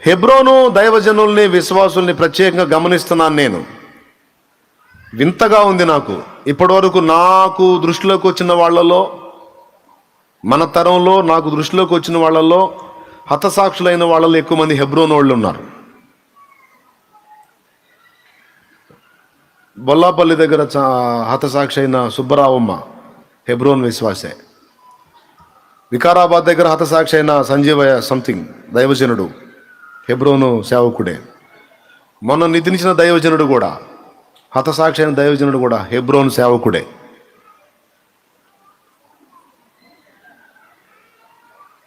హెబ్రోను దైవజనుల్ని విశ్వాసుల్ని ప్రత్యేకంగా గమనిస్తున్నాను నేను. వింతగా ఉంది నాకు. ఇప్పటివరకు నాకు దృష్టిలోకి వచ్చిన వాళ్ళలో, మన తరంలో నాకు దృష్టిలోకి వచ్చిన వాళ్ళలో హతసాక్షులైన వాళ్ళలో ఎక్కువ మంది హెబ్రోను వాళ్ళు ఉన్నారు. బొల్లాపల్లి దగ్గర హతసాక్షి అయిన సుబ్బరావమ్మ హెబ్రోన్ విశ్వాసే. వికారాబాద్ దగ్గర హతసాక్షి అయిన సంజీవయ్య సంథింగ్ దైవజనుడు హెబ్రోను సేవకుడే. మొన్న నిద్రించిన దైవజనుడు కూడా, హతసాక్షి అయిన దైవజనుడు కూడా హెబ్రోను సేవకుడే.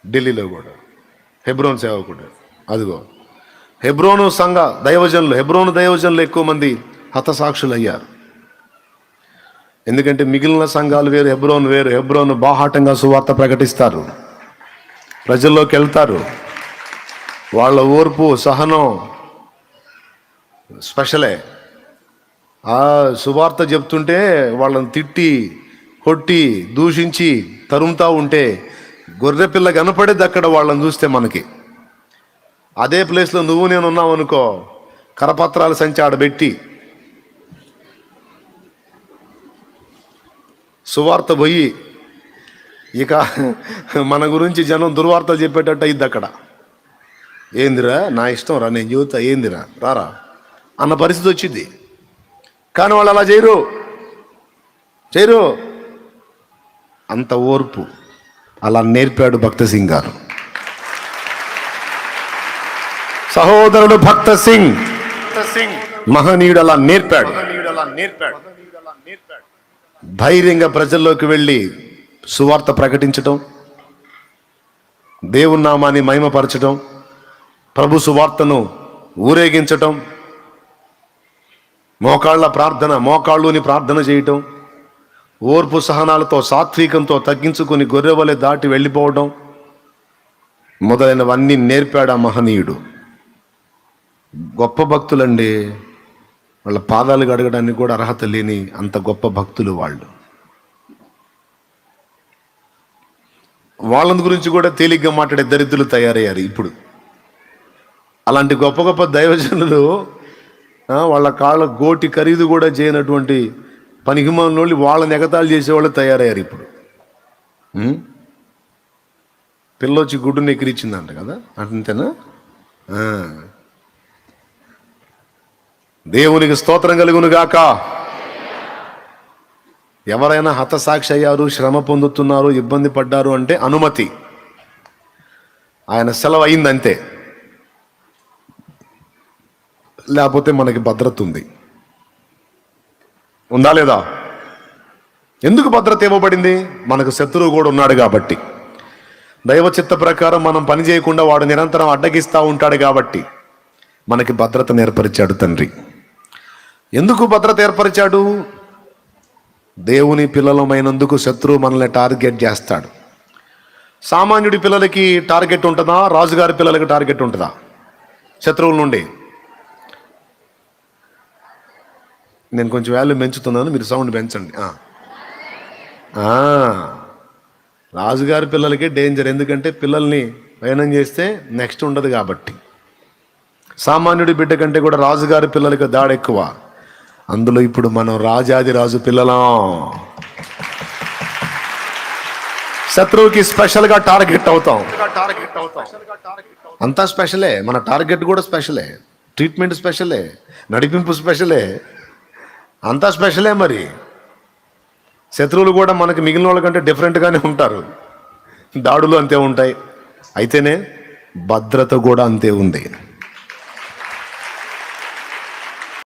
ఢిల్లీలో కూడా హెబ్రోను సేవకుడే. అదిగో హెబ్రోను సంఘ దైవజనులు, హెబ్రోను దైవజనులు ఎక్కువ మంది హతసాక్షులు అయ్యారు. ఎందుకంటే మిగిలిన సంఘాలు వేరు, హెబ్రోను వేరు. హెబ్రోను బాహాటంగా సువార్త ప్రకటిస్తారు, ప్రజల్లోకి వెళ్తారు. వాళ్ళ ఓర్పు సహనం స్పెషలే. ఆ సువార్త చెప్తుంటే వాళ్ళని తిట్టి కొట్టి దూషించి తరుముతా ఉంటే గొర్రెపిల్ల కనపడేది అక్కడ వాళ్ళని చూస్తే మనకి. అదే ప్లేస్లో నువ్వు నేను ఉన్నావు అనుకో, కరపత్రాల సంచి ఆడబెట్టి సువార్త పోయి ఇక మన గురించి జనం దుర్వార్తలు చెప్పేటట్టు అయింది అక్కడ. ఏందిరా నా ఇష్టం రా, నేను చెబుతా, ఏందిరా రారా అన్న పరిస్థితి వచ్చింది. కానీ వాళ్ళు అలా చేయరు. అంత ఓర్పు అలా నేర్పాడు భక్త సింగ్ గారు. సహోదరుడు భక్త సింగ్ మహనీయుడు అలా నేర్పాడు. ధైర్యంగా ప్రజల్లోకి వెళ్ళి సువార్త ప్రకటించటం, దేవుని నామాన్ని మహిమపరచటం, ప్రభు సువార్తను ఊరేగించటం, మోకాళ్ళుని ప్రార్థన చేయటం, ఓర్పు సహనాలతో సాత్వికంతో తగ్గించుకొని గొర్రెవలె దాటి వెళ్ళిపోవడం మొదలైనవన్నీ నేర్పాడు ఆ మహనీయుడు. గొప్ప భక్తులండి. వాళ్ళ పాదాలు గడగడానికి కూడా అర్హత లేని అంత గొప్ప భక్తులు వాళ్ళు. వాళ్ళ గురించి కూడా తేలిగ్గా మాట్లాడే దరిద్రులు తయారయ్యారు ఇప్పుడు. అలాంటి గొప్ప గొప్ప దైవజనులు వాళ్ళ కాళ్ళ గోటి ఖరీదు కూడా చేయనటువంటి పనికిమాలినోళ్ళు వాళ్ళని ఎగతాళి చేసేవాళ్ళు తయారయ్యారు ఇప్పుడు. పిల్లొచ్చి గుడ్డుని ఎక్కిరిచ్చిందంట కదా, అంతేనా? దేవునికి స్తోత్రం కలుగును గాక. ఎవరైనా హతసాక్షి అయ్యారు, శ్రమ పొందుతున్నారు, ఇబ్బంది పడ్డారు అంటే అనుమతి, ఆయన సెలవు అయిందంతే. లేకపోతే మనకి భద్రత ఉందా లేదా? ఎందుకు భద్రత ఇవ్వబడింది? మనకు శత్రువు కూడా ఉన్నాడు కాబట్టి. దైవ చిత్త ప్రకారం మనం పని చేయకుండా వాడు నిరంతరం అడ్డగిస్తూ ఉంటాడు కాబట్టి మనకి భద్రతను ఏర్పరిచాడు తండ్రి. ఎందుకు భద్రత ఏర్పరిచాడు? దేవుని పిల్లలమైనందుకు శత్రువు మనల్ని టార్గెట్ చేస్తాడు. సామాన్యుడి పిల్లలకి టార్గెట్ ఉంటుందా? రాజుగారి పిల్లలకి టార్గెట్ ఉంటుందా? శత్రువుల నుండి. నేను కొంచెం వాల్యూ పెంచుతున్నాను, మీరు సౌండ్ పెంచండి. రాజుగారి పిల్లలకి డేంజర్, ఎందుకంటే పిల్లల్ని పయనం చేస్తే నెక్స్ట్ ఉండదు కాబట్టి. సామాన్యుడి బిడ్డ కంటే కూడా రాజుగారి పిల్లలకి దాడి ఎక్కువ. అందులో ఇప్పుడు మనం రాజాది రాజు పిల్లలం. శత్రువుకి స్పెషల్గా టార్గెట్ అవుతాం. అంతా స్పెషలే. మన టార్గెట్ కూడా స్పెషలే, ట్రీట్మెంట్ స్పెషలే, నడిపింపు స్పెషలే, అంతా స్పెషలే. మరి శత్రువులు కూడా మనకి మిగిలిన వాళ్ళ కంటే డిఫరెంట్గానే ఉంటారు. దాడులు అంతే ఉంటాయి. అయితేనే భద్రత కూడా అంతే ఉంది.